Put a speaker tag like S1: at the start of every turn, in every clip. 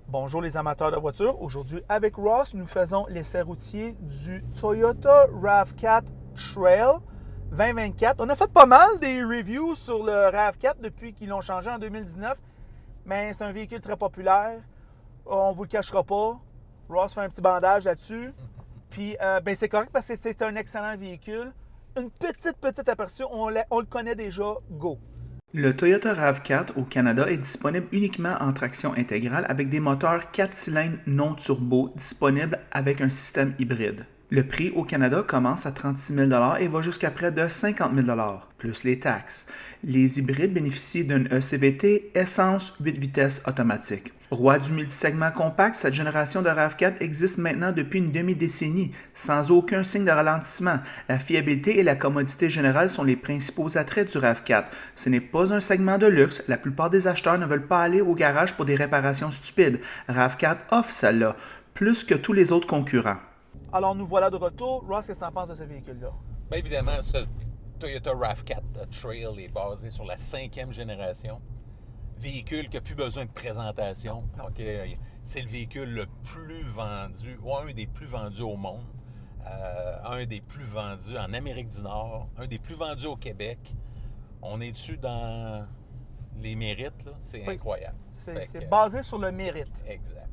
S1: Bonjour les amateurs de voitures. Aujourd'hui avec Ross, nous faisons l'essai routier du Toyota RAV4 Trail 2024. On a fait pas mal des reviews sur le RAV4 depuis qu'ils l'ont changé en 2019, mais c'est un véhicule très populaire. On ne vous le cachera pas. Ross fait un petit bandage là-dessus. Puis c'est correct parce que c'est un excellent véhicule. Une petite aperçu, on le connaît déjà. Go!
S2: Le Toyota RAV4 au Canada est disponible uniquement en traction intégrale avec des moteurs 4 cylindres non turbo disponibles avec un système hybride. Le prix au Canada commence à 36 000 et va jusqu'à près de 50 000 plus les taxes. Les hybrides bénéficient d'une ECVT essence 8 vitesses automatique. Roi du multisegment compact, cette génération de RAV4 existe maintenant depuis une demi-décennie, sans aucun signe de ralentissement. La fiabilité et la commodité générale sont les principaux attraits du RAV4. Ce n'est pas un segment de luxe, la plupart des acheteurs ne veulent pas aller au garage pour des réparations stupides. RAV4 offre celle-là, plus que tous les autres concurrents.
S1: Alors nous voilà de retour. Ross, qu'est-ce que tu en penses de ce véhicule-là?
S3: Bien évidemment, ce Toyota RAV4 Trail est basé sur la 5e génération. Véhicule qui n'a plus besoin de présentation. Okay? C'est le véhicule le plus vendu, ou un des plus vendus au monde, un des plus vendus en Amérique du Nord, un des plus vendus au Québec. On est dessus dans les mérites, là. C'est incroyable.
S1: C'est basé sur le mérite.
S3: Exact.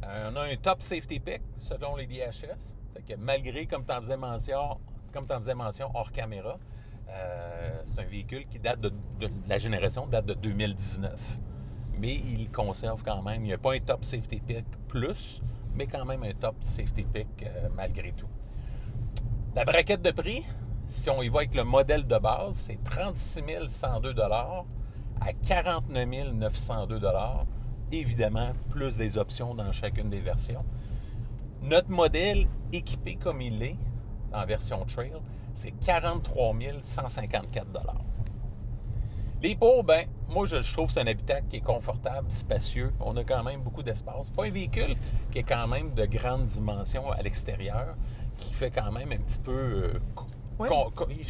S3: On a un top safety pick selon les DHS. Fait que malgré, comme tu en faisais mention hors caméra, c'est un véhicule qui date de la génération date de 2019. Mais il conserve quand même. Il n'y a pas un top safety pick plus, mais quand même un top safety pick malgré tout. La braquette de prix, si on y va avec le modèle de base, c'est 36 102 à 49 902 évidemment, plus des options dans chacune des versions. Notre modèle équipé comme il est, en version Trail, c'est 43 154 Les pots, moi, je trouve que c'est un habitacle qui est confortable, spacieux. On a quand même beaucoup d'espace. C'est pas un véhicule qui est quand même de grande dimension à l'extérieur, qui fait quand même un petit peu...
S1: Oui.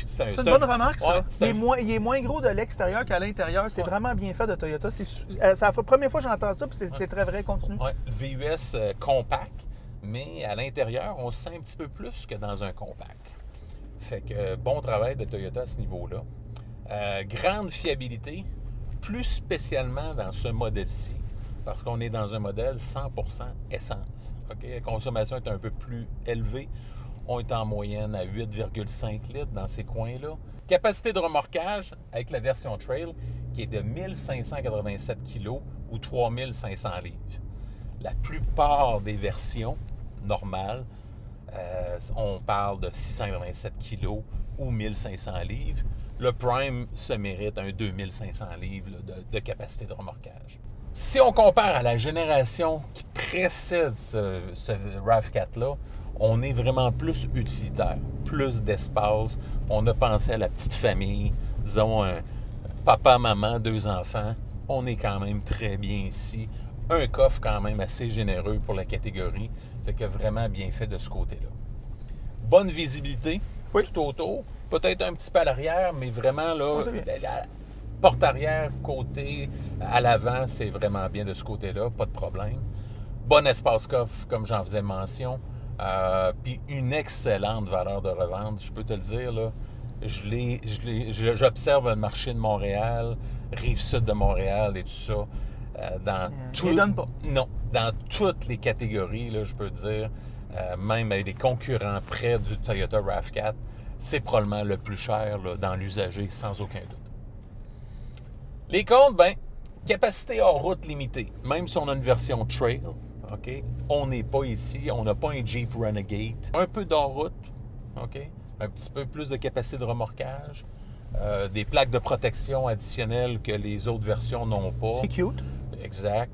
S1: C'est une bonne remarque, ça.
S3: Ouais,
S1: il est moins gros de l'extérieur qu'à l'intérieur. C'est vraiment bien fait de Toyota. C'est la première fois que j'entends ça, puis c'est très vrai. Continue.
S3: Oui, le VUS compact, mais à l'intérieur, on se sent un petit peu plus que dans un compact. Fait que bon travail de Toyota à ce niveau-là. Grande fiabilité, plus spécialement dans ce modèle-ci, parce qu'on est dans un modèle 100% essence. Okay? La consommation est un peu plus élevée. On est en moyenne à 8,5 litres dans ces coins-là. Capacité de remorquage avec la version Trail qui est de 1587 kg ou 3500 livres. La plupart des versions normales, on parle de 687 kg ou 1500 livres. Le Prime se mérite un 2500 livres de capacité de remorquage. Si on compare à la génération qui précède ce RAV4-là, on est vraiment plus utilitaire, plus d'espace. On a pensé à la petite famille, disons un papa, maman, 2 enfants. On est quand même très bien ici. Un coffre quand même assez généreux pour la catégorie. Fait que vraiment bien fait de ce côté-là. Bonne visibilité, tout autour. Peut-être un petit peu à l'arrière, mais vraiment là, la porte arrière, côté, à l'avant, c'est vraiment bien de ce côté-là, pas de problème. Bon espace coffre, comme j'en faisais mention. Puis une excellente valeur de revente, je peux te le dire, là. J'observe le marché de Montréal, Rive-Sud de Montréal et tout ça. Non, dans toutes les catégories, là, je peux te dire, même avec des concurrents près du Toyota RAV4, c'est probablement le plus cher là, dans l'usager, sans aucun doute. Les comptes, capacité hors route limitée. Même si on a une version Trail, OK? On n'est pas ici, on n'a pas un Jeep Renegade. Un peu d'hors-route, OK? Un petit peu plus de capacité de remorquage. Des plaques de protection additionnelles que les autres versions n'ont pas.
S1: C'est cute.
S3: Exact.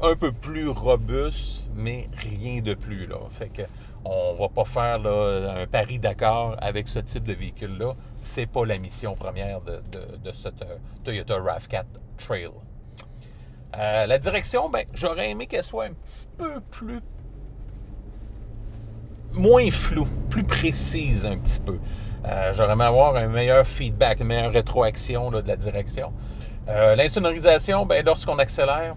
S3: Un peu plus robuste, mais rien de plus, là. Fait que on va pas faire là, un pari d'accord avec ce type de véhicule-là. C'est pas la mission première de ce Toyota RAV4 Trail. La direction, j'aurais aimé qu'elle soit un petit peu moins floue, plus précise un petit peu. J'aurais aimé avoir un meilleur feedback, une meilleure rétroaction là, de la direction. L'insonorisation, lorsqu'on accélère,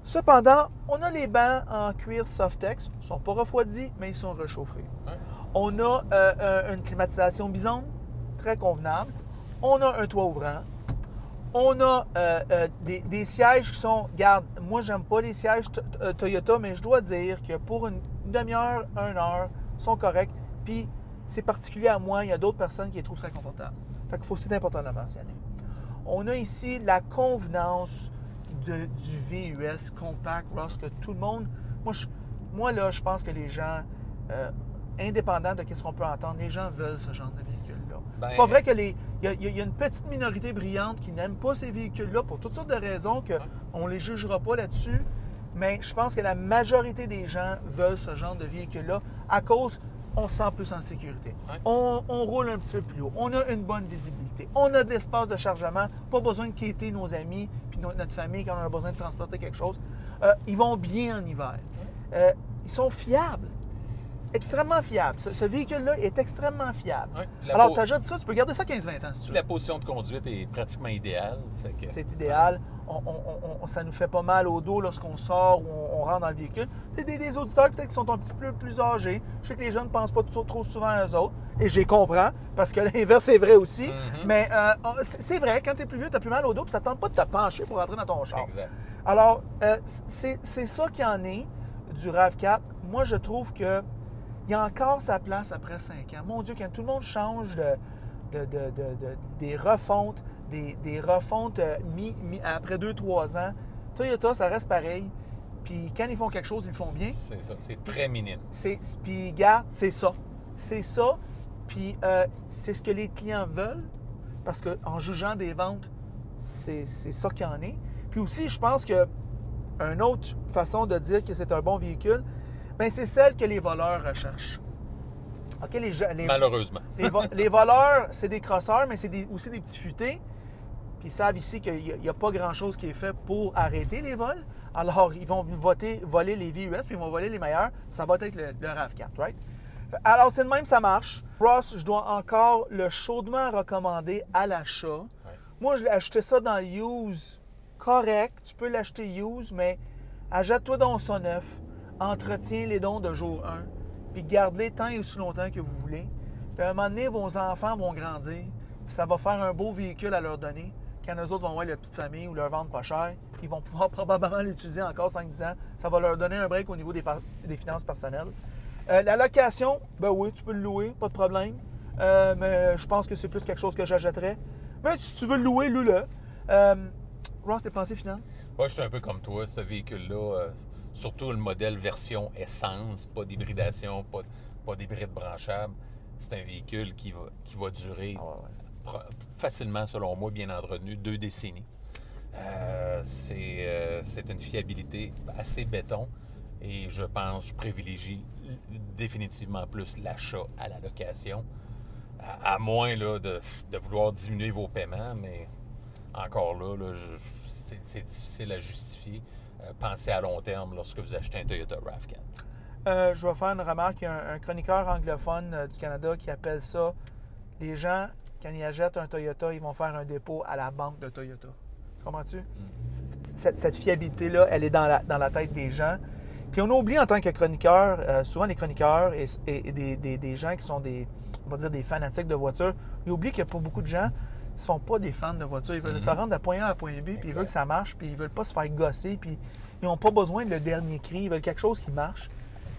S1: Cependant, on a les bancs en cuir Softex. Ils ne sont pas refroidis, mais ils sont réchauffés.
S3: Ouais.
S1: On a une climatisation Bison, très convenable. On a un toit ouvrant. On a des sièges qui sont... Regarde, moi, j'aime pas les sièges Toyota, mais je dois dire que pour une demi-heure, 1 heure, ils sont corrects. Puis, c'est particulier à moi. Il y a d'autres personnes qui les trouvent très confortables. Fait que c'est important de le mentionner. On a ici la convenance du VUS compact, Ross, que tout le monde... Moi là, je pense que les gens, indépendants de ce qu'on peut entendre, les gens veulent ce genre de véhicule-là.
S3: Ben,
S1: c'est pas vrai que il y a une petite minorité brillante qui n'aime pas ces véhicules-là pour toutes sortes de raisons qu'on ne les jugera pas là-dessus. Mais je pense que la majorité des gens veulent ce genre de véhicule-là à cause on se sent plus en sécurité.
S3: Ouais.
S1: On roule un petit peu plus haut. On a une bonne visibilité. On a de l'espace de chargement. Pas besoin de quitter nos amis puis notre famille quand on a besoin de transporter quelque chose. Ils vont bien en hiver. Ils sont fiables. Extrêmement fiables. Ce véhicule-là est extrêmement fiable.
S3: Ouais.
S1: Alors, tu ajoutes ça, tu peux garder ça 15-20 ans si tu veux.
S3: La position de conduite est pratiquement idéale. Fait que...
S1: C'est idéal. Ça nous fait pas mal au dos lorsqu'on sort ou on rentre dans le véhicule. Des auditeurs peut-être qui sont un petit peu plus âgés. Je sais que les jeunes ne pensent pas trop souvent à eux autres. Et je les comprends, parce que l'inverse est vrai aussi.
S3: Mm-hmm.
S1: Mais c'est vrai, quand tu es plus vieux, tu as plus mal au dos, puis ça ne tente pas de te pencher pour rentrer dans ton char.
S3: Exact.
S1: Alors, c'est ça qui en est du RAV4. Moi, je trouve que il y a encore sa place après 5 ans. Mon Dieu, quand tout le monde change des refontes, des refontes après 2-3 ans, Toyota, ça reste pareil. Puis quand ils font quelque chose, ils le font bien.
S3: C'est ça, c'est très minime.
S1: Puis regarde, c'est ça. C'est ça. Puis c'est ce que les clients veulent. Parce qu'en jugeant des ventes, c'est ça qu'il en est. Puis aussi, je pense que une autre façon de dire que c'est un bon véhicule, bien, c'est celle que les voleurs recherchent. OK,
S3: Malheureusement.
S1: Les voleurs, c'est des crosseurs, mais c'est aussi des petits futés. Puis ils savent ici qu'il n'y a pas grand-chose qui est fait pour arrêter les vols. Alors, ils vont voler les VUS, puis ils vont voler les meilleurs. Ça va être le RAV4, right? Alors, c'est de même, ça marche. Ross, je dois encore le chaudement recommander à l'achat. Ouais. Moi, je l'ai acheté ça dans le use correct. Tu peux l'acheter use, mais achète-toi dans ça neuf. Entretiens les dons de jour 1. Puis garde-les tant et aussi longtemps que vous voulez. Puis à un moment donné, vos enfants vont grandir. Puis ça va faire un beau véhicule à leur donner. Quand eux autres vont voir leur petite famille ou leur vendre pas cher, ils vont pouvoir probablement l'utiliser encore 5-10 ans. Ça va leur donner un break au niveau des finances personnelles. La location, ben oui, tu peux le louer, pas de problème. Mais je pense que c'est plus quelque chose que j'achèterais. Mais si tu veux le louer, loue-le. Ross, tes pensées finales?
S3: Moi, je suis un peu comme toi. Ce véhicule-là, surtout le modèle version essence, pas d'hybridation, pas d'hybride branchable, c'est un véhicule qui va durer facilement, selon moi, bien entretenu, 2 décennies. C'est une fiabilité assez béton et je privilégie définitivement plus l'achat à la location, à moins là, de vouloir diminuer vos paiements, mais encore là c'est difficile à justifier. Pensez à long terme lorsque vous achetez un Toyota RAV4.
S1: Je vais faire une remarque. Il y a un chroniqueur anglophone du Canada qui appelle ça les gens, quand ils achètent un Toyota, ils vont faire un dépôt à la banque de Toyota. Comprends-tu? Cette fiabilité-là, elle est dans la tête des gens. Puis on oublie en tant que chroniqueur, souvent les chroniqueurs et des gens qui sont on va dire des fanatiques de voitures, ils oublient que pour beaucoup de gens, ils ne sont pas des fans de voitures. Ils veulent se rendre de point A à point B, puis ils veulent que ça marche, puis ils ne veulent pas se faire gosser, puis ils n'ont pas besoin de le dernier cri, ils veulent quelque chose qui marche.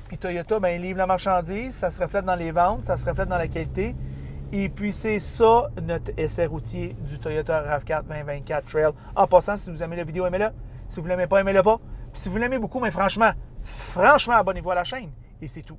S1: Puis Toyota, bien, ils livrent la marchandise, ça se reflète dans les ventes, ça se reflète dans la qualité. Et puis c'est ça notre essai routier du Toyota RAV4 2024 Trail. En passant, si vous aimez la vidéo, aimez-la. Si vous ne l'aimez pas, aimez-la pas. Puis si vous l'aimez beaucoup, mais franchement, abonnez-vous à la chaîne. Et c'est tout.